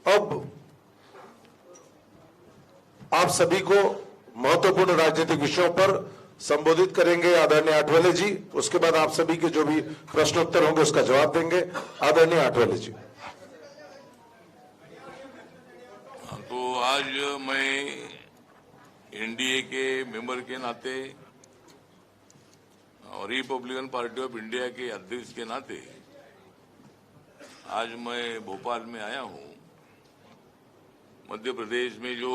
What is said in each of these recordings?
अब आप सभी को महत्वपूर्ण राजनीतिक विषयों पर संबोधित करेंगे आदरणीय आठवले जी। उसके बाद आप सभी के जो भी प्रश्नोत्तर होंगे उसका जवाब देंगे आदरणीय आठवले जी। तो आज मैं एनडीए के मेंबर के नाते और रिपब्लिकन पार्टी ऑफ इंडिया के अध्यक्ष के नाते आज मैं भोपाल में आया हूं। मध्य प्रदेश में जो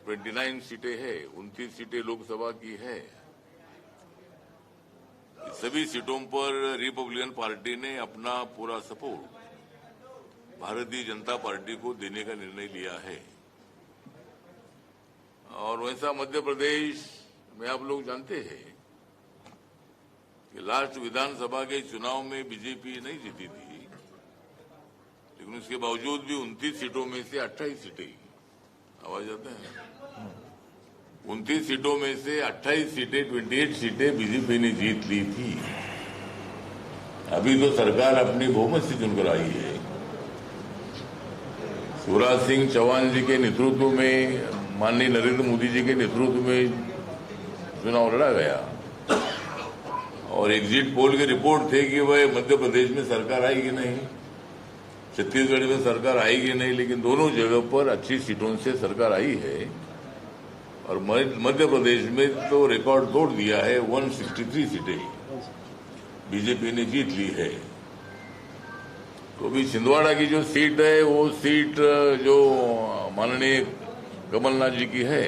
29 सीटें हैं, 29 सीटें लोकसभा की है। सभी सीटों पर रिपब्लिकन पार्टी ने अपना पूरा सपोर्ट भारतीय जनता पार्टी को देने का निर्णय लिया है। और वैसा मध्य प्रदेश में आप लोग जानते हैं कि लास्ट विधानसभा के चुनाव में बीजेपी नहीं जीती थी, लेकिन उसके बावजूद भी 29 सीटों में से 28 सीटें, आवाज आते हैं, 29 सीटों में से 28 सीटें, 28 सीटें बीजेपी ने जीत ली थी। अभी तो सरकार अपनी बहुमत से चुनकर आई है। शिवराज सिंह चौहान जी के नेतृत्व में, माननीय नरेंद्र मोदी जी के नेतृत्व में चुनाव लड़ा गया और एग्जिट पोल की रिपोर्ट थे कि वह मध्य प्रदेश में सरकार आएगी नहीं, छत्तीसगढ़ में सरकार आएगी नहीं, लेकिन दोनों जगह पर अच्छी सीटों से सरकार आई है। और मध्य प्रदेश में तो रिकॉर्ड तोड़ दिया है, 163 सीटें बीजेपी ने जीत ली है। तो अभी छिंदवाड़ा की जो सीट है वो सीट जो माननीय कमलनाथ जी की है,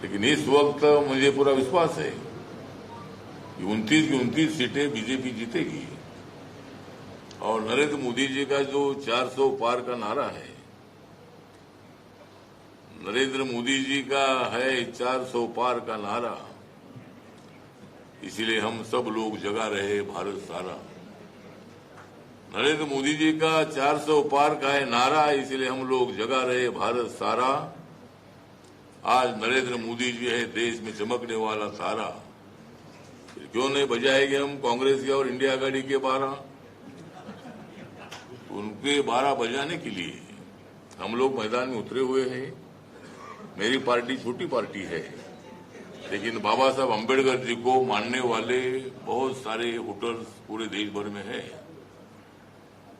लेकिन इस वक्त मुझे पूरा विश्वास है कि 29 की 29 सीटें बीजेपी जीतेगी। और नरेंद्र मोदी जी का जो 400 पार का नारा है, नरेंद्र मोदी जी का है 400 पार का नारा, इसीलिए हम सब लोग जगा रहे भारत सारा। नरेंद्र मोदी जी का 400 पार का है नारा, इसीलिए हम लोग जगा रहे भारत सारा। आज नरेंद्र मोदी जी है देश में चमकने वाला तारा। क्यों नहीं बजाएंगे हम कांग्रेस के और इंडिया आघाड़ी के 12? उनके 12 बजाने के लिए हम लोग मैदान में उतरे हुए हैं। मेरी पार्टी छोटी पार्टी है, लेकिन बाबा साहब अम्बेडकर जी को मानने वाले बहुत सारे वोटर्स पूरे देश भर में है।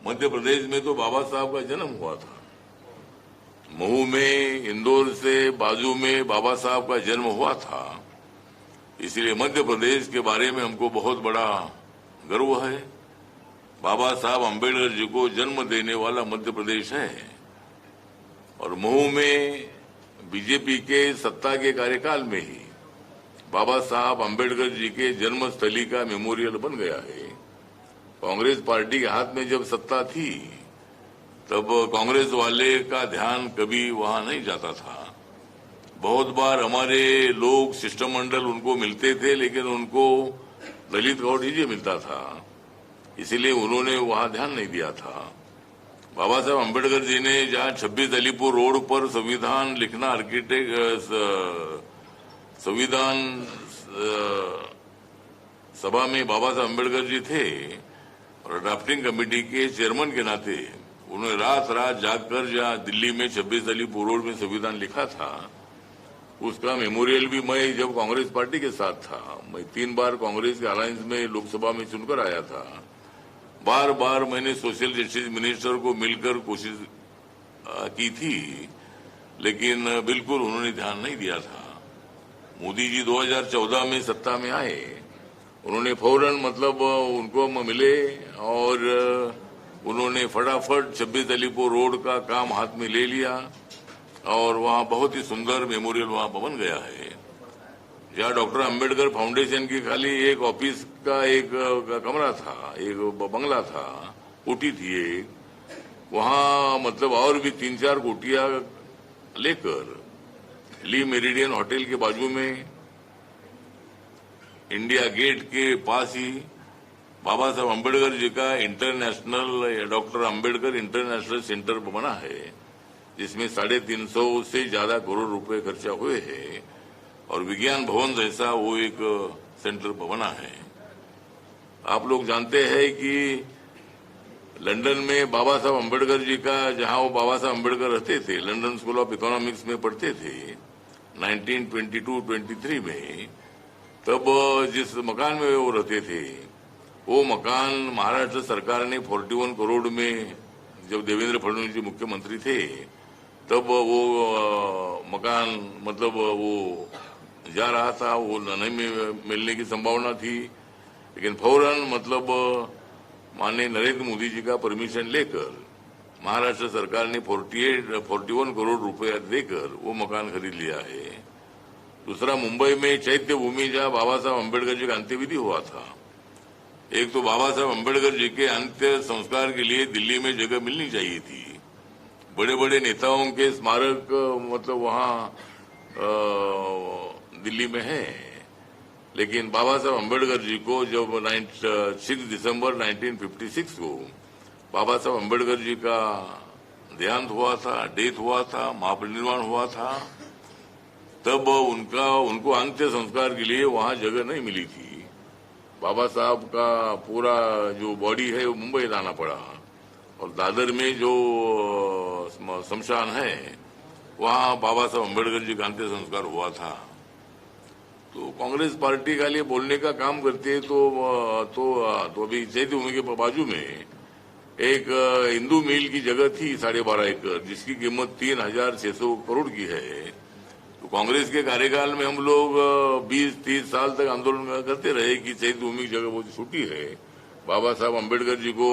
मध्य प्रदेश में तो बाबा साहब का जन्म हुआ था, महू में, इंदौर से बाजू में बाबा साहब का जन्म हुआ था। इसलिए मध्य प्रदेश के बारे में हमको बहुत बड़ा गर्व है। बाबा साहब अम्बेडकर जी को जन्म देने वाला मध्य प्रदेश है। और महू में बीजेपी के सत्ता के कार्यकाल में ही बाबा साहब अम्बेडकर जी के जन्मस्थली का मेमोरियल बन गया है। कांग्रेस पार्टी के हाथ में जब सत्ता थी तब कांग्रेस वाले का ध्यान कभी वहां नहीं जाता था। बहुत बार हमारे लोग, शिष्टमंडल उनको मिलते थे, लेकिन उनको दलित वोट ही मिलता था, इसीलिए उन्होंने वहां ध्यान नहीं दिया था। बाबा साहब अम्बेडकर जी ने जहां 26 अलीपुर रोड पर संविधान लिखना, संविधान सभा में बाबा साहब अम्बेडकर जी थे और ड्राफ्टिंग कमेटी के चेयरमैन के नाते उन्होंने रात रात जागकर जहां दिल्ली में 26 अलीपुर रोड में संविधान लिखा था, उसका मेमोरियल भी मैं जब कांग्रेस पार्टी के साथ था, मैं 3 बार कांग्रेस के अलायंस में लोकसभा में चुनकर आया था। बार बार मैंने सोशल जस्टिस मिनिस्टर को मिलकर कोशिश की थी, लेकिन बिल्कुल उन्होंने ध्यान नहीं दिया था। मोदी जी 2014 में सत्ता में आए, उन्होंने फौरन उनको मिले और उन्होंने फटाफट 26 अलीपुर रोड का काम हाथ में ले लिया और वहां बहुत ही सुंदर मेमोरियल वहां बन गया है। जहाँ डॉक्टर अंबेडकर फाउंडेशन की खाली एक ऑफिस का एक कमरा था, एक बंगला था, कोठी थी एक, वहां और भी 3-4 कोठियां लेकर ली मेरिडियन होटल के बाजू में, इंडिया गेट के पास ही बाबा साहब अम्बेडकर जी का international, doctor Ambedkar international centre बना है, जिसमें 350 से ज्यादा करोड़ रुपए खर्चा हुए हैं और विज्ञान भवन जैसा वो एक सेंटर बना है। आप लोग जानते हैं कि लंदन में बाबा साहब अम्बेडकर जी का, जहां वो बाबा साहब अम्बेडकर रहते थे, लंदन स्कूल ऑफ इकोनॉमिक्स में पढ़ते थे 1922-23 में, तब जिस मकान में वो रहते थे वो मकान महाराष्ट्र सरकार ने 41 करोड़ में, जब देवेंद्र फडणवीस जी मुख्यमंत्री थे तब वो मकान मतलब वो जा रहा था, वो नहीं मिलने की संभावना थी, लेकिन फौरन मतलब माननीय नरेंद्र मोदी जी का परमिशन लेकर महाराष्ट्र सरकार ने 41 करोड़ रुपया देकर वो मकान खरीद लिया है। दूसरा, मुंबई में चैत्य भूमि जहां बाबा साहब अम्बेडकर जी का अंत्यविधि हुआ था, एक तो बाबा साहब अम्बेडकर जी के अंत्य संस्कार के लिए दिल्ली में जगह मिलनी चाहिए थी, बड़े बड़े नेताओं के स्मारक मतलब वहां दिल्ली में है, लेकिन बाबा साहब अम्बेडकर जी को जब 6 दिसंबर 1956 को बाबा साहब अम्बेडकर जी का देहांत हुआ था, डेथ हुआ था, महापरिनिर्वाण हुआ था, तब उनको अंत्य संस्कार के लिए वहां जगह नहीं मिली थी। बाबा साहब का पूरा जो बॉडी है वो मुंबई लाना पड़ा, और दादर में जो शमशान है वहां बाबा साहब अम्बेडकर जी का अंत्य संस्कार हुआ था। तो कांग्रेस पार्टी का लिए बोलने का काम करती है, तो अभी चैत्य भूमि के बाजू में एक हिंदू मिल की जगह थी 12.5 एकड़, जिसकी कीमत 3,600 करोड़ की है। तो कांग्रेस के कार्यकाल में हम लोग 20-30 साल तक आंदोलन करते रहे कि चैत्य भूमि की जगह बहुत छोटी है, बाबा साहब अम्बेडकर जी को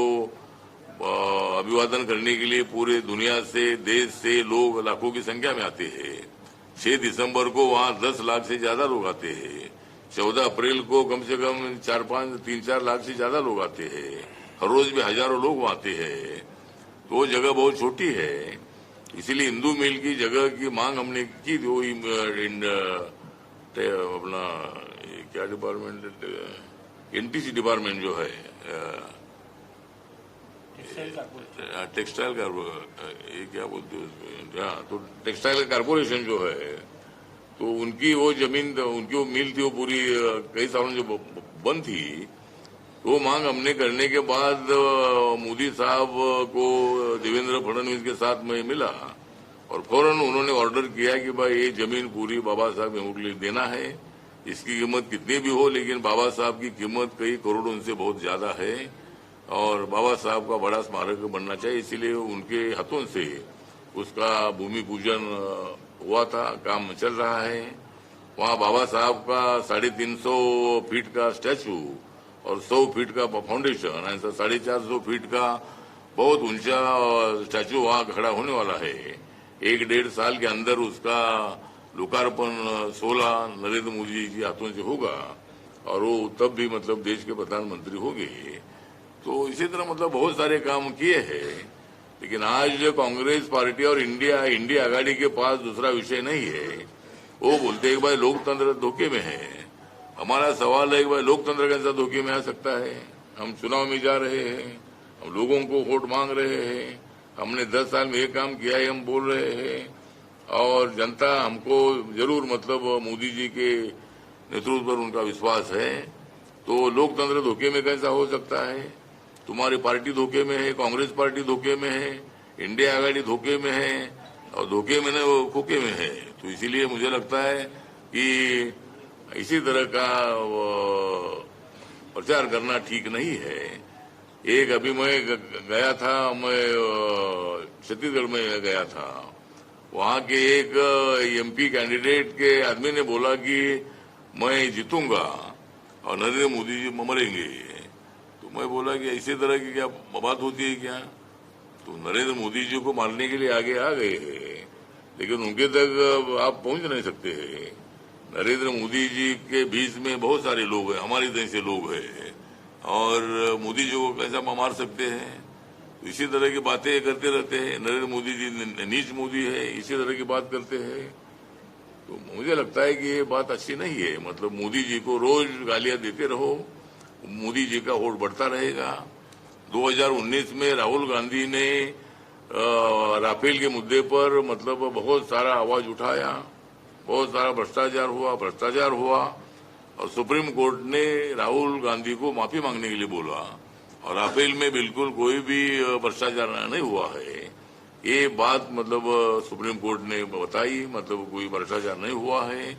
अभिवादन करने के लिए पूरे दुनिया से, देश से लोग लाखों की संख्या में आते हैं। 6 दिसंबर को वहां 10 लाख से ज्यादा लोग आते हैं। 14 अप्रैल को कम से कम 3-4 लाख से ज्यादा लोग आते हैं। हर रोज भी हजारों लोग वहां आते हैं। तो वो जगह बहुत छोटी है, इसीलिए हिंदू मिल की जगह की मांग हमने की थी। वो अपना क्या डिपार्टमेंट, एनटीसी डिपार्टमेंट जो है, टेक्सटाइल का ये क्या बोलते हैं, तो टेक्सटाइल कारपोरेशन जो है, तो उनकी वो जमीन, उनकी वो मिल थी, वो पूरी कई सालों जो बंद थी। वो मांग हमने करने के बाद मोदी साहब को देवेंद्र फडणवीस के साथ में मिला, और फौरन उन्होंने ऑर्डर किया कि भाई ये जमीन पूरी बाबा साहब के लिए देना है, इसकी कीमत कितनी भी हो, लेकिन बाबा साहब की कीमत कई करोड़ों से बहुत ज्यादा है, और बाबा साहब का बड़ा स्मारक बनना चाहिए। इसीलिए उनके हाथों से उसका भूमि पूजन हुआ था, काम चल रहा है। वहां बाबा साहब का 350 फीट का स्टैचू और 100 फीट का फाउंडेशन, ऐसा 450 फीट का बहुत ऊंचा स्टैचू वहां खड़ा होने वाला है। 1-1.5 साल के अंदर उसका लोकार्पण 16 नरेंद्र मोदी जी के हाथों से होगा, और वो तब भी मतलब देश के प्रधानमंत्री होंगे। तो इसी तरह मतलब बहुत सारे काम किए हैं, लेकिन आज कांग्रेस पार्टी और इंडिया आघाड़ी के पास दूसरा विषय नहीं है। वो बोलते हैं कि भाई लोकतंत्र धोखे में है। हमारा सवाल है कि भाई लोकतंत्र कैसा धोखे में आ सकता है? हम चुनाव में जा रहे हैं, हम लोगों को वोट मांग रहे हैं, हमने 10 साल में ये काम किया है, हम बोल रहे हैं, और जनता हमको जरूर मतलब मोदी जी के नेतृत्व पर उनका विश्वास है। तो लोकतंत्र धोखे में कैसा हो सकता है? तुम्हारी पार्टी धोखे में है, कांग्रेस पार्टी धोखे में है, इंडिया आघाड़ी धोखे में है, और धोखे में नहीं वो खोखे में है। तो इसीलिए मुझे लगता है कि इसी तरह का प्रचार करना ठीक नहीं है। एक अभी मैं गया था, मैं छत्तीसगढ़ में गया था, वहां के एक एमपी कैंडिडेट के आदमी ने बोला कि मैं जीतूंगा और नरेंद्र मोदी जी मरेंगे। तो मैं बोला कि इसी तरह की क्या बात होती है क्या? तो नरेंद्र मोदी जी को मारने के लिए आगे आ गए हैं, लेकिन उनके तक आप पहुंच नहीं सकते हैं। नरेंद्र मोदी जी के बीच में बहुत सारे लोग हैं, हमारे जैसे लोग हैं, और मोदी जी को कैसा मार सकते हैं? तो इसी तरह की बातें करते रहते हैं। नरेंद्र मोदी जी नीच मोदी है, इसी तरह की बात करते हैं। तो मुझे लगता है कि ये बात अच्छी नहीं है। मतलब मोदी जी को रोज गालियां देते रहो, मोदी जी का वोट बढ़ता रहेगा। 2019 में राहुल गांधी ने राफेल के मुद्दे पर मतलब बहुत सारा आवाज उठाया, बहुत सारा भ्रष्टाचार हुआ, और सुप्रीम कोर्ट ने राहुल गांधी को माफी मांगने के लिए बोला, और राफेल में बिल्कुल कोई भी भ्रष्टाचार नहीं हुआ है। ये बात मतलब सुप्रीम कोर्ट ने बताई, मतलब कोई भ्रष्टाचार नहीं हुआ है।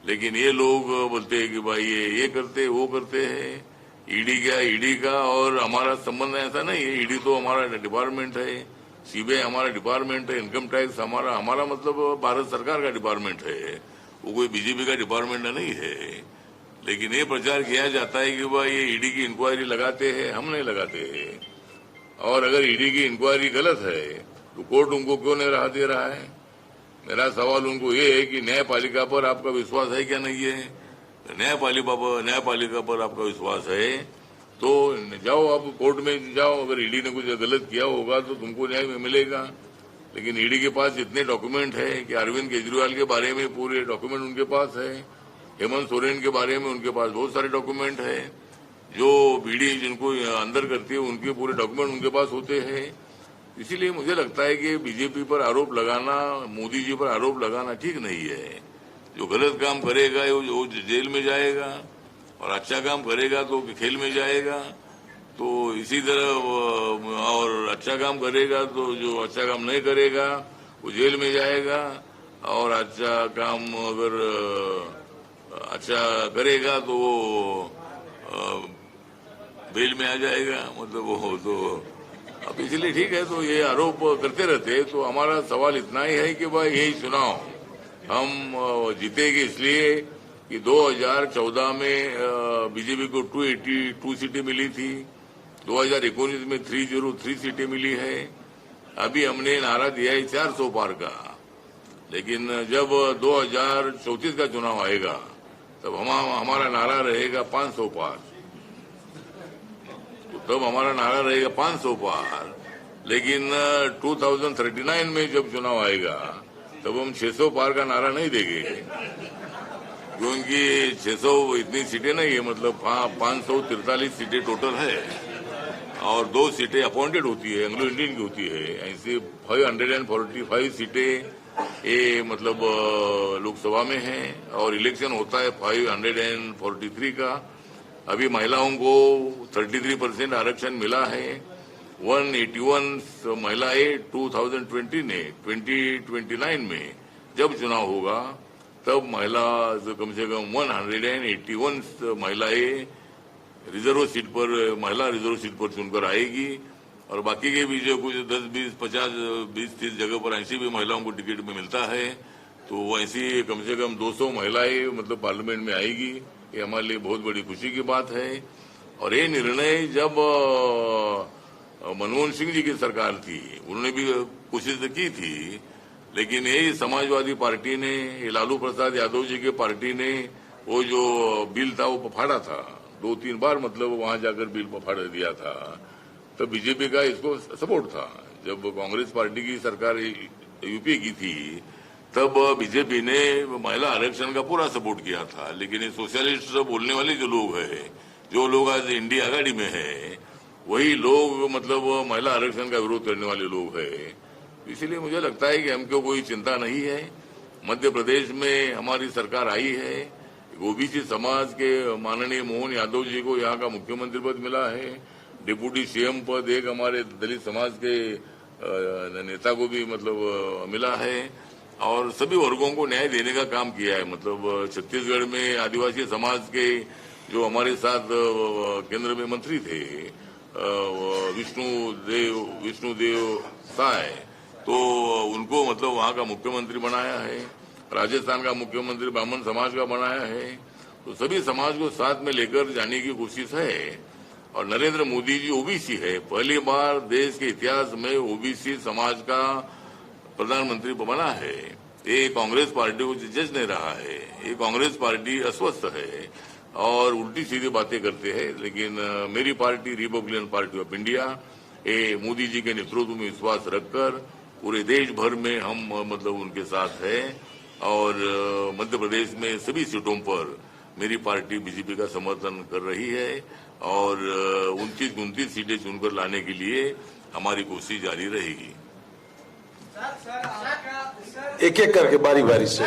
लेकिन ये लोग बोलते हैं कि भाई ये करते वो करते हैं। ईडी क्या, ईडी का और हमारा संबंध ऐसा नहीं है। ईडी तो हमारा डिपार्टमेंट है, सीबीआई हमारा डिपार्टमेंट है, इनकम टैक्स हमारा मतलब भारत सरकार का डिपार्टमेंट है, वो कोई बीजेपी का डिपार्टमेंट नहीं है। लेकिन ये प्रचार किया जाता है कि भाई ये ईडी की इंक्वायरी लगाते हैं, हम नहीं लगाते हैं। और अगर ईडी की इंक्वायरी गलत है तो कोर्ट उनको क्यों नहीं राहत दे रहा है? मेरा सवाल उनको ये है कि न्यायपालिका पर आपका विश्वास है क्या नहीं है? न्यायपालिका पर आपका विश्वास है तो जाओ, आप कोर्ट में जाओ। अगर ईडी ने कुछ गलत किया होगा तो तुमको न्याय मिलेगा। लेकिन ईडी के पास इतने डॉक्यूमेंट है कि अरविंद केजरीवाल के बारे में पूरे डॉक्यूमेंट उनके पास है, हेमंत सोरेन के बारे में उनके पास बहुत सारे डॉक्यूमेंट है, जो बीडी जिनको अंदर करती है उनके पूरे डॉक्यूमेंट उनके पास होते हैं। इसीलिए मुझे लगता है कि बीजेपी पर आरोप लगाना, मोदी जी पर आरोप लगाना ठीक नहीं है। जो गलत काम करेगा वो जेल में जाएगा और अच्छा काम करेगा तो खेल में जाएगा। तो इसी तरह और अच्छा काम करेगा तो जो अच्छा काम नहीं करेगा वो जेल में जाएगा, और अच्छा काम अगर अच्छा करेगा तो वो बेल में आ जाएगा। मतलब वो तो अब इसलिए ठीक है। तो ये आरोप करते रहते। तो हमारा सवाल इतना ही है कि भाई यही चुनाव हम जीतेंगे इसलिए कि 2014 में बीजेपी को 282 सीटें मिली थी, 2019 में 303 सीटें मिली है। अभी हमने नारा दिया है 400 पार का। लेकिन जब 2034 का चुनाव आएगा तब हमारा नारा रहेगा 500 पार। तब हमारा नारा रहेगा 500 पार। लेकिन 2039 में जब चुनाव आएगा तब हम 600 पार का नारा नहीं देंगे, क्योंकि 600 इतनी सीटें नहीं है। मतलब 543 सीटें टोटल है और 2 सीटें अपॉइंटेड होती है, एंग्लो इंडियन की होती है। ऐसे 545 सीटें ये मतलब लोकसभा में है और इलेक्शन होता है 543 का। अभी महिलाओं को 33% आरक्षण मिला है। 181 महिलाएं 2029 में जब चुनाव होगा तब कम से कम 181 महिलाएं रिजर्व सीट पर, महिला रिजर्व सीट पर चुनकर आएगी। और बाकी के भी जो कुछ 10, 20, 50, 20-30 जगह पर ऐसी भी महिलाओं को टिकट में मिलता है, तो ऐसी कम से कम 200 महिलाएं मतलब पार्लियामेंट में आएगी। ये हमारे लिए बहुत बड़ी खुशी की बात है। और ये निर्णय जब मनमोहन सिंह जी की सरकार थी उन्होंने भी कोशिश की थी, लेकिन यही समाजवादी पार्टी ने, लालू प्रसाद यादव जी के पार्टी ने वो जो बिल था वो फाड़ा था 2-3 बार, मतलब वहां जाकर बिल फाड़ दिया था। तब बीजेपी का इसको सपोर्ट था। जब कांग्रेस पार्टी की सरकार यूपी की थी तब बीजेपी ने महिला आरक्षण का पूरा सपोर्ट किया था। लेकिन ये सोशलिस्ट बोलने वाले जो लोग हैं, जो लोग आज इंडिया आघाड़ी में है, वही लोग मतलब महिला आरक्षण का विरोध करने वाले लोग हैं। इसीलिए मुझे लगता है कि हमको कोई चिंता नहीं है। मध्य प्रदेश में हमारी सरकार आई है, ओबीसी समाज के माननीय मोहन यादव जी को यहाँ का मुख्यमंत्री पद मिला है, डिप्टी सीएम पद एक हमारे दलित समाज के नेता को भी मतलब मिला है, और सभी वर्गों को न्याय देने का काम किया है। मतलब छत्तीसगढ़ में आदिवासी समाज के जो हमारे साथ केंद्र में मंत्री थे विष्णुदेव साय, तो उनको मतलब वहाँ का मुख्यमंत्री बनाया है। राजस्थान का मुख्यमंत्री ब्राह्मण समाज का बनाया है। तो सभी समाज को साथ में लेकर जाने की कोशिश है। और नरेंद्र मोदी जी ओबीसी है, पहली बार देश के इतिहास में ओबीसी समाज का प्रधानमंत्री बना है। ये कांग्रेस पार्टी को जज नहीं रहा है। ये कांग्रेस पार्टी अस्वस्थ है और उल्टी सीधी बातें करते हैं। लेकिन मेरी party Republican party of India ये मोदी जी के नेतृत्व में विश्वास रखकर पूरे देश भर में हम मतलब उनके साथ है। और मध्य प्रदेश में सभी सीटों पर मेरी पार्टी बीजेपी का समर्थन कर रही है और 29 सीटें चुनकर लाने के लिए हमारी कोशिश जारी रहेगी। एक एक करके बारी बारी से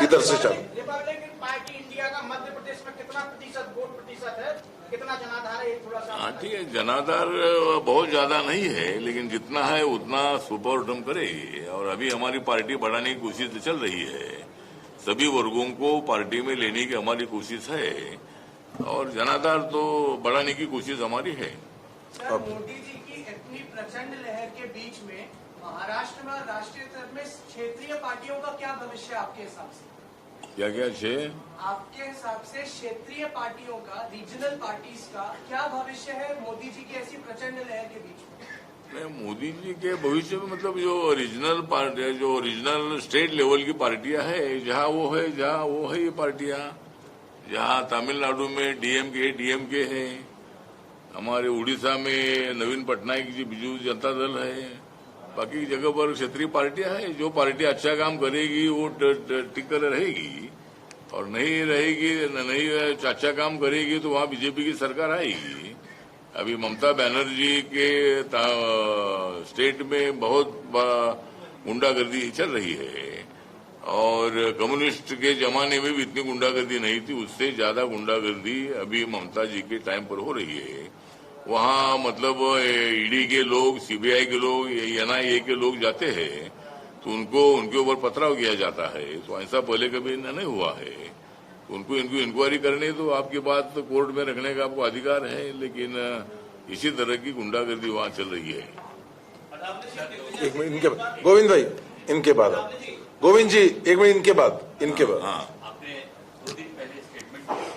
इधर से चलो। रिपब्लिकन पार्टी इंडिया का मध्य प्रदेश में कितना प्रतिशत वोट प्रतिशत है? कितना जनाधार है, थोड़ा सा? हाँ ठीक है, जनाधार बहुत ज्यादा नहीं है, लेकिन जितना है उतना सुपरडम करेगी। और अभी हमारी पार्टी बढ़ाने की कोशिश चल रही है, सभी वर्गों को पार्टी में लेने की हमारी कोशिश है, और जनाधार तो बढ़ाने की कोशिश हमारी है। सर, मोदी जी की इतनी प्रचंड लहर के बीच में महाराष्ट्र में राष्ट्रीय स्तर में क्षेत्रीय पार्टियों का क्या भविष्य है आपके हिसाब से? क्या क्या छे? आपके हिसाब से क्षेत्रीय पार्टियों का, रीजनल पार्टीज का क्या भविष्य है मोदी जी की ऐसी प्रचंड लहर के बीच में? मोदी जी के भविष्य में मतलब जो रीजनल पार्टी, जो रीजनल स्टेट लेवल की पार्टियां है, जहां वो है ये पार्टियां। जहां तमिलनाडु में डीएमके है, हमारे उड़ीसा में नवीन पटनायक जी बिजू जनता दल है, बाकी जगह पर क्षेत्रीय पार्टियां है। जो पार्टी अच्छा काम करेगी वो टिककर रहेगी, और नहीं अच्छा काम करेगी तो वहां बीजेपी की सरकार आएगी। अभी ममता बनर्जी के स्टेट में बहुत गुंडागर्दी चल रही है, और कम्युनिस्ट के जमाने में भी इतनी गुंडागर्दी नहीं थी, उससे ज्यादा गुंडागर्दी अभी ममता जी के टाइम पर हो रही है। वहां मतलब ईडी के लोग, सीबीआई के लोग, एनआईए के लोग जाते हैं तो उनके ऊपर पथराव किया जाता है। तो ऐसा पहले कभी नहीं हुआ है। तो उनको इंक्वायरी करनी तो आपकी बात तो कोर्ट में रखने का आपको अधिकार है, लेकिन इसी तरह की गुंडागर्दी वहां चल रही है। एक मिनट इनके बाद गोविंद भाई, इनके बाद गोविंद जी, एक मिनट इनके बाद हाँ। आपने 2 दिन पहले स्टेटमेंट दिया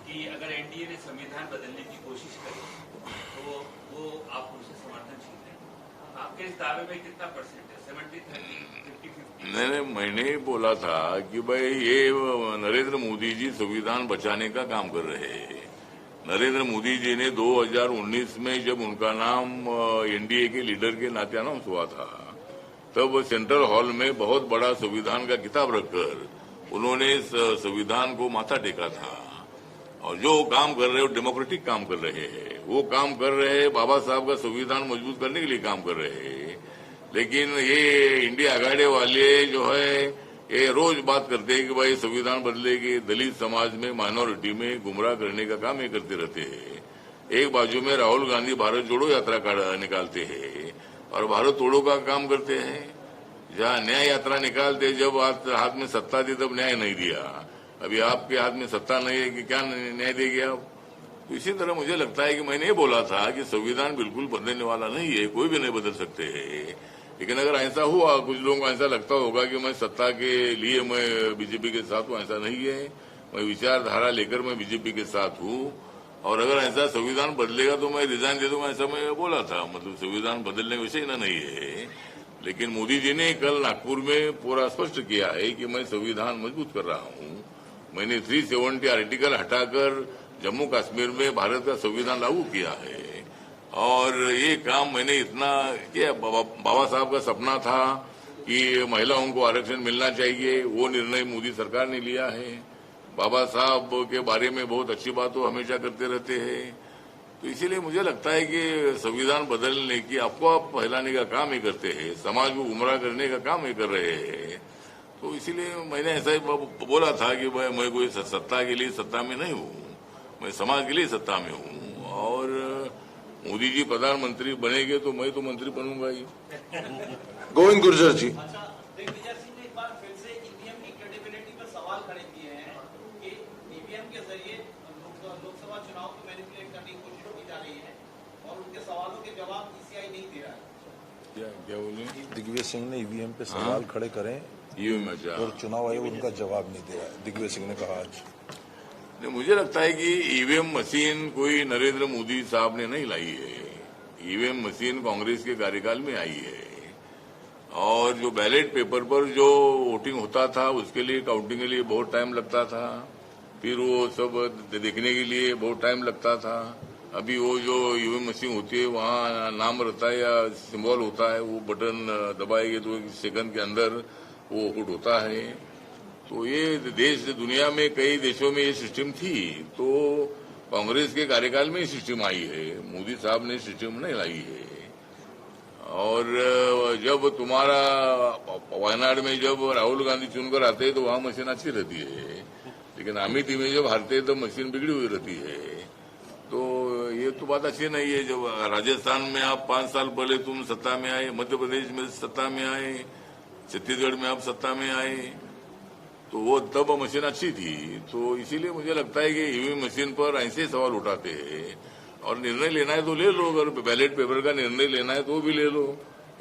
कि अगर एनडीए ने संविधान बदलने की कोशिश करी तो वो आप उनसे समर्थन छीन लें। आपके इस दावे में कितना परसेंट है? 70-30, 50-50? नहीं, मैंने बोला था कि भाई ये नरेंद्र मोदी जी संविधान बचाने का काम कर रहे हैं। नरेंद्र मोदी जी ने 2019 में जब उनका नाम एनडीए के लीडर के नाते अनाउंस हुआ था, तब सेंट्रल हॉल में बहुत बड़ा संविधान का किताब रखकर उन्होंने संविधान को माथा टेका था। और जो काम कर रहे हो डेमोक्रेटिक काम कर रहे हैं, वो काम कर रहे हैं, बाबा साहब का संविधान मजबूत करने के लिए काम कर रहे हैं। लेकिन ये इंडिया आघाड़ी वाले जो है ये रोज बात करते हैं कि भाई संविधान बदलेगी, दलित समाज में, माइनॉरिटी में गुमराह करने का काम ये करते रहते हैं। एक बाजू में राहुल गांधी भारत जोड़ो यात्रा निकालते हैं और भारत तोड़ो का काम करते हैं। जहाँ न्याय यात्रा निकालते, जब हाथ में सत्ता थी तब न्याय नहीं दिया, अभी आपके हाथ में सत्ता नहीं है कि क्या न्याय देगी आप? तो इसी तरह मुझे लगता है कि मैंने ये बोला था कि संविधान बिल्कुल बदलने वाला नहीं है, कोई भी नहीं बदल सकते है। लेकिन अगर ऐसा हुआ, कुछ लोगों को ऐसा लगता होगा कि मैं सत्ता के लिए मैं बीजेपी के साथ हूँ, ऐसा नहीं है। मैं विचारधारा लेकर मैं बीजेपी के साथ हूँ, और अगर ऐसा संविधान बदलेगा तो मैं रिजाइन दे दूंगा, ऐसा मैं बोला था। मतलब संविधान बदलने का विषय ना नहीं है। लेकिन मोदी जी ने कल नागपुर में पूरा स्पष्ट किया है कि मैं संविधान मजबूत कर रहा हूँ। मैंने 370 आर्टिकल हटाकर जम्मू कश्मीर में भारत का संविधान लागू किया है, और ये काम मैंने इतना किया। बाबा साहब का सपना था कि महिलाओं को आरक्षण मिलना चाहिए, वो निर्णय मोदी सरकार ने लिया है। बाबा साहब के बारे में बहुत अच्छी बात वो हमेशा करते रहते हैं। तो इसीलिए मुझे लगता है कि संविधान बदलने की अफवाह फैलाने का काम ही करते हैं, समाज को गुमराह करने का काम ही कर रहे हैं। तो इसीलिए मैंने ऐसा ही बोला था कि भाई मैं कोई सत्ता के लिए सत्ता में नहीं हूँ, मैं समाज के लिए सत्ता में हूँ, और मोदी जी प्रधानमंत्री बनेंगे तो मैं तो मंत्री बनूंगा ही। गोविंद गुर्जर जी। दिग्विजय सिंह ने एक बार फिर से ईवीएम की क्रेडिबिलिटी पर सवाल खड़े किए हैं कि ईवीएम के जरिए लोकसभा चुनाव को मैनिपुलेट करने की कोशिश की जा रही है, और उनके सवालों के जवाब ईसीआई नहीं दे रहा है। क्या बोले? दिग्विजय सिंह ने ईवीएम पे सवाल खड़े करे और चुनाव आयोग उनका जवाब नहीं दे रहा है, दिग्विजय सिंह ने कहा आज। नहीं, मुझे लगता है कि ईवीएम मशीन कोई नरेंद्र मोदी साहब ने नहीं लाई है। ईवीएम मशीन कांग्रेस के कार्यकाल में आई है, और जो बैलेट पेपर पर जो वोटिंग होता था उसके लिए काउंटिंग के लिए बहुत टाइम लगता था, फिर वो सब देखने के लिए बहुत टाइम लगता था। अभी वो जो ईवीएम मशीन होती है वहाँ नाम रहता है या सिंबल होता है, वो बटन दबाएंगे तो 1 सेकंड के अंदर वो वोट होता है। तो ये देश, दुनिया में कई देशों में ये सिस्टम थी, तो कांग्रेस के कार्यकाल में ये सिस्टम आई है, मोदी साहब ने सिस्टम नहीं लाई है। और जब तुम्हारा वायनाड में जब राहुल गांधी चुनकर आते हैं तो वहाँ मशीन अच्छी रहती है, लेकिन अमेठी में जब हारते हैं तो मशीन बिगड़ी हुई रहती है। तो ये तो बात अच्छी नहीं है। जब राजस्थान में आप 5 साल पहले तुम सत्ता में आए, मध्य प्रदेश में सत्ता में आए, छत्तीसगढ़ में आप सत्ता में आए, तो वो तब मशीन अच्छी थी। तो इसीलिए मुझे लगता है कि ईवीएम मशीन पर ऐसे सवाल उठाते हैं। और निर्णय लेना है तो ले लो, अगर बैलेट पेपर का निर्णय लेना है तो भी ले लो,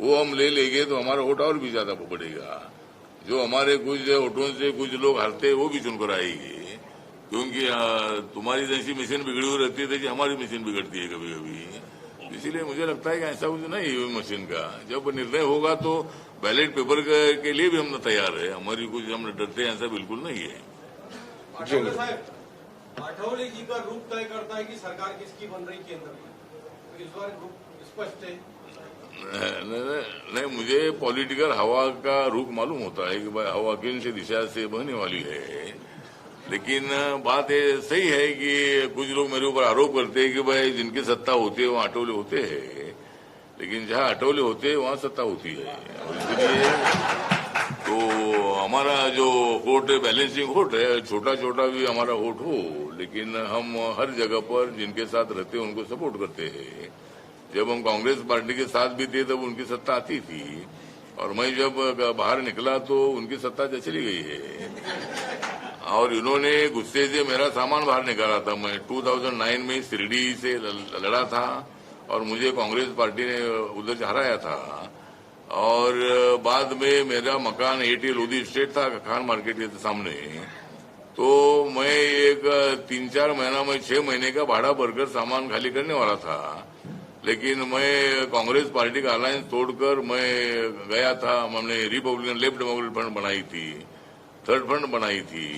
वो हम ले लेंगे तो हमारा वोट और भी ज्यादा बढ़ेगा। जो हमारे कुछ वोटों से कुछ लोग हारते हैं वो भी चुनकर आएंगे, क्योंकि तुम्हारी जैसी मशीन बिगड़ी हुई रहती है जैसे हमारी मशीन बिगड़ती है कभी कभी। इसीलिए मुझे लगता है कि ऐसा कुछ नहीं ईवीएम मशीन का। जब निर्णय होगा तो बैलेट पेपर के लिए भी हम तैयार है, हमारी कुछ हम डरते हैं ऐसा बिल्कुल नहीं है। आठवले साहब, आठवले जी का रूप तय करता है कि सरकार किसकी बन रही केंद्र में, इस बार रूप स्पष्ट है। नहीं, मुझे पॉलिटिकल हवा का रुख मालूम होता है कि भाई हवा किन से दिशा से बहने वाली है। लेकिन बात ये सही है कि कुछ लोग मेरे ऊपर आरोप करते हैं कि भाई जिनकी सत्ता होती है वहाँ आठवले होते हैं, लेकिन जहाँ आठवले होते हैं वहाँ सत्ता होती है। और इसलिए तो हमारा जो वोट है बैलेंसिंग वोट है, छोटा छोटा भी हमारा वोट हो, लेकिन हम हर जगह पर जिनके साथ रहते हैं उनको सपोर्ट करते हैं। जब हम कांग्रेस पार्टी के साथ भी थे तब उनकी सत्ता आती थी, और मैं जब बाहर निकला तो उनकी सत्ता चली गई है। और इन्होंने गुस्से से मेरा सामान बाहर निकाला था। मैं 2009 में शिरडी से लड़ा था और मुझे कांग्रेस पार्टी ने उधर हराया था। और बाद में मेरा मकान एटी लोधी स्टेट था, खान मार्केट के सामने। तो मैं एक 3-4 महीना में 6 महीने का भाड़ा भरकर सामान खाली करने वाला था, लेकिन मैं कांग्रेस पार्टी का अलायंस तोड़कर मैं गया था। हमने रिपब्लिकन लेफ्ट डेमोक्रेटिक फ्रंट बनाई थी, थर्ड फ्रंट बनाई थी,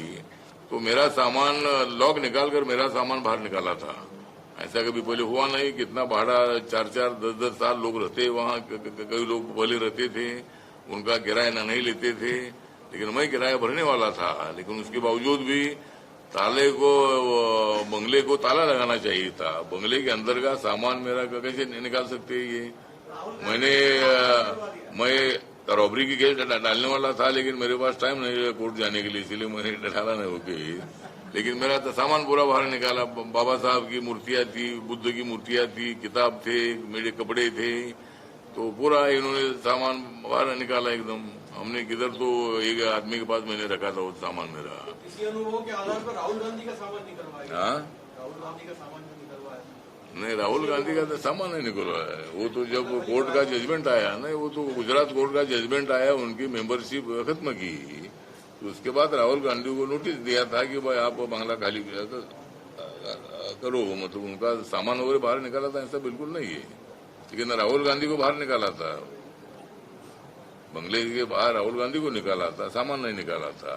तो मेरा सामान लॉक निकालकर मेरा सामान बाहर निकाला था। ऐसा कभी पहले हुआ नहीं। कितना भाड़ा 4-4, 10-10 साल लोग रहते वहाँ, कई लोग पहले रहते थे, उनका किराया नहीं लेते थे, लेकिन मैं किराया भरने वाला था। लेकिन उसके बावजूद भी ताले को, बंगले को ताला लगाना चाहिए था। बंगले के अंदर का सामान मेरा कैसे निकाल सकते हैं ये? मैं रॉबरी की केस डालने वाला था, लेकिन मेरे पास टाइम नहीं है कोर्ट जाने के लिए, इसलिए मैंने डाला नहीं होके। लेकिन मेरा तो सामान पूरा बाहर निकाला। बाबा साहब की मूर्तियां थी, बुद्ध की मूर्तियां थी, किताब थे, मेरे कपड़े थे, तो पूरा इन्होंने सामान बाहर निकाला एकदम। हमने किधर, तो एक आदमी के पास मैंने रखा था वो सामान मेरा। इसी अनुभव के आधार पर राहुल गांधी का सामान निकलवाया। हाँ, राहुल गांधी का सामान निकलवाया नहीं, राहुल गांधी का तो सामान नहीं निकलवा है। वो तो जब कोर्ट का जजमेंट आया ना, वो तो गुजरात कोर्ट का जजमेंट आया, उनकी मेंबरशिप खत्म की, तो उसके बाद राहुल गांधी को नोटिस दिया था कि भाई आप बांग्ला खाली करो। मतलब उनका सामान वगैरह बाहर निकाला था ऐसा बिल्कुल नहीं है, लेकिन राहुल गांधी को बाहर निकाला था, बंगले के बाहर राहुल गांधी को निकाला था, सामान नहीं निकाला था।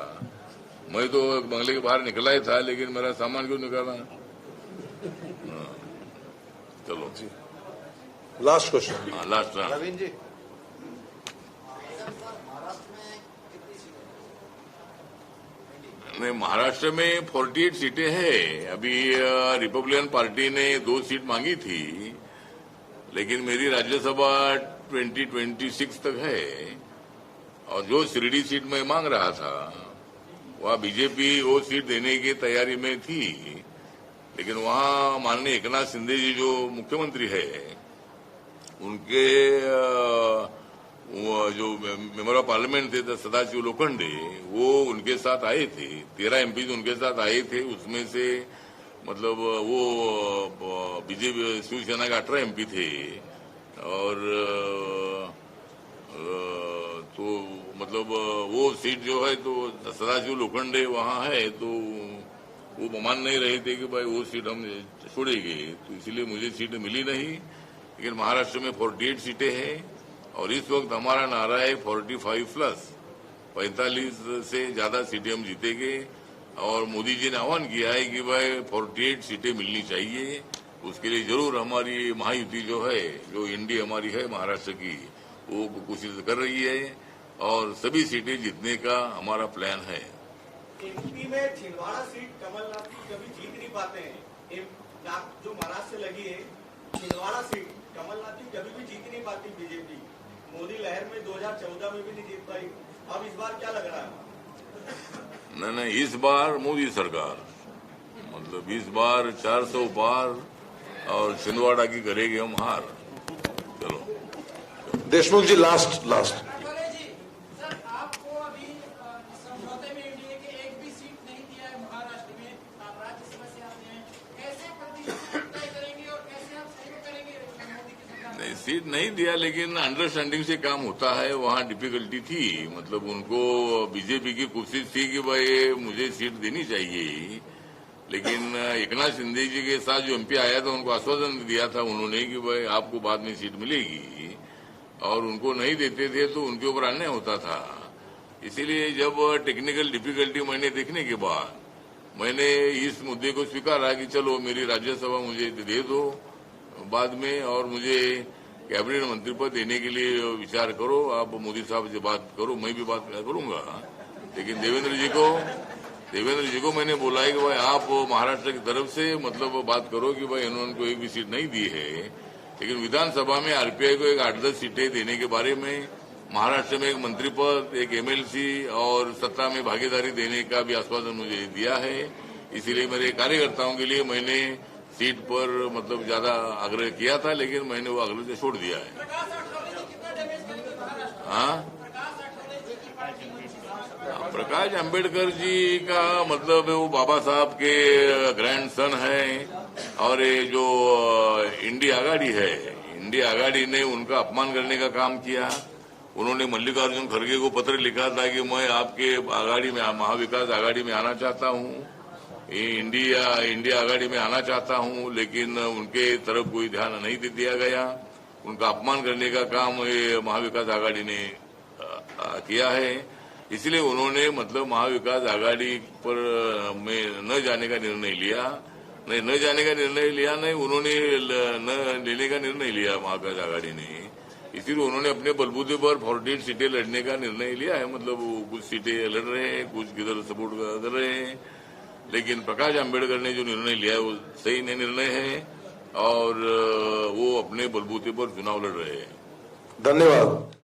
मैं तो बंगले के बाहर निकला ही था, लेकिन मेरा सामान क्यों निकाला? चलो जी, लास्ट क्वेश्चन। लास्ट। रवीन जी, नहीं, महाराष्ट्र में 48 सीटें हैं। अभी रिपब्लिकन पार्टी ने 2 सीट मांगी थी, लेकिन मेरी राज्यसभा 2026 तक है। और जो शिरडी सीट में मांग रहा था वह बीजेपी वो सीट देने की तैयारी में थी, लेकिन वहां माननीय एकनाथ शिंदे जी जो मुख्यमंत्री है, उनके जो मेंबर ऑफ पार्लियामेंट थे सदाशिव लोखंडे, वो उनके साथ आए थे। 13 एमपी उनके साथ आए थे, उसमें से मतलब वो बीजेपी शिवसेना के 18 एमपी थे। और तो मतलब वो सीट जो है तो सदाशिव लोखंडे वहां है, तो वो मान नहीं रहे थे कि भाई वो सीट हम छोड़ेंगे, तो इसलिए मुझे सीट मिली नहीं। लेकिन महाराष्ट्र में 48 सीटें हैं और इस वक्त हमारा नारा है 45+, 45 से ज्यादा सीटें हम जीतेंगे। और मोदी जी ने आह्वान किया है कि भाई 48 सीटें मिलनी चाहिए। उसके लिए जरूर हमारी महायुति जो है, जो एनडीए हमारी है महाराष्ट्र की, वो कोशिश कर रही है और सभी सीटें जीतने का हमारा प्लान है। एमपी में छिंदवाड़ा सीट कमलनाथ की कभी जीत नहीं पाते हैं। जो महाराष्ट्र से लगी है छिंदवाड़ा सीट, कमलनाथ की कभी भी जीत नहीं पाती बीजेपी। मोदी लहर में 2014 में भी नहीं जीत पाई। अब इस बार क्या लग रहा है? नहीं, इस बार मोदी सरकार, मतलब इस बार 400 पार और छिंदवाड़ा की करेंगे हम हार। चलो देशमुख जी लास्ट अठवाले जी, सर आपको अभी समझौते में एनडीए के एक भी सीट नहीं दिया है महाराष्ट्र में, आप राज्यसभा से आते हैं, कैसे प्रतिशत तय करेंगे और कैसे आप सहयोग करेंगे मोदी की सरकार? नहीं, सीट नहीं दिया, लेकिन अंडरस्टैंडिंग से काम होता है। वहाँ डिफिकल्टी थी, मतलब उनको बीजेपी की कोशिश थी कि भाई मुझे सीट देनी चाहिए, लेकिन एकनाथ शिंदे जी के साथ जो एमपी आया था उनको आश्वासन दिया था उन्होंने कि भाई आपको बाद में सीट मिलेगी, और उनको नहीं देते थे तो उनके ऊपर अन्याय होता था। इसीलिए जब टेक्निकल डिफिकल्टी मैंने देखने के बाद मैंने इस मुद्दे को स्वीकारा कि चलो मेरी राज्यसभा मुझे दे दो बाद में, और मुझे कैबिनेट मंत्री पद देने के लिए विचार करो, आप मोदी साहब से बात करो, मैं भी बात करूंगा। लेकिन देवेंद्र जी को मैंने बोला है कि भाई आप महाराष्ट्र की तरफ से मतलब बात करो कि भाई इन्होंने को एक भी सीट नहीं दी है, लेकिन विधानसभा में आरपीआई को एक 8-10 सीटें देने के बारे में, महाराष्ट्र में एक मंत्री पद, एक एमएलसी और सत्ता में भागीदारी देने का भी आश्वासन मुझे दिया है। इसीलिए मेरे कार्यकर्ताओं के लिए मैंने सीट पर मतलब ज्यादा आग्रह किया था, लेकिन मैंने वो आग्रह से छोड़ दिया है। हाँ, प्रकाश अंबेडकर जी का मतलब वो बाबा साहब के ग्रैंडसन है, और ये जो इंडिया आघाड़ी ने उनका अपमान करने का काम किया। उन्होंने मल्लिकार्जुन खड़गे को पत्र लिखा था कि मैं आपके आघाड़ी में, महाविकास आघाड़ी में आना चाहता हूँ, इंडिया आघाड़ी में आना चाहता हूँ, लेकिन उनके तरफ कोई ध्यान नहीं दिया गया। उनका अपमान करने का काम ये महाविकास आघाड़ी ने किया है। इसलिए उन्होंने मतलब महाविकास आघाड़ी पर में न जाने का निर्णय लिया, नहीं उन्होंने न लेने का निर्णय लिया महाविकास आघाड़ी ने। इसीलिए उन्होंने अपने बलबूते पर 48 सीटें लड़ने का निर्णय लिया है। मतलब वो कुछ सीटें लड़ रहे हैं, कुछ किधर सपोर्ट कर रहे हैं, लेकिन प्रकाश अंबेडकर ने जो निर्णय लिया है वो सही निर्णय है, और वो अपने बलबूते पर चुनाव लड़ रहे हैं। धन्यवाद।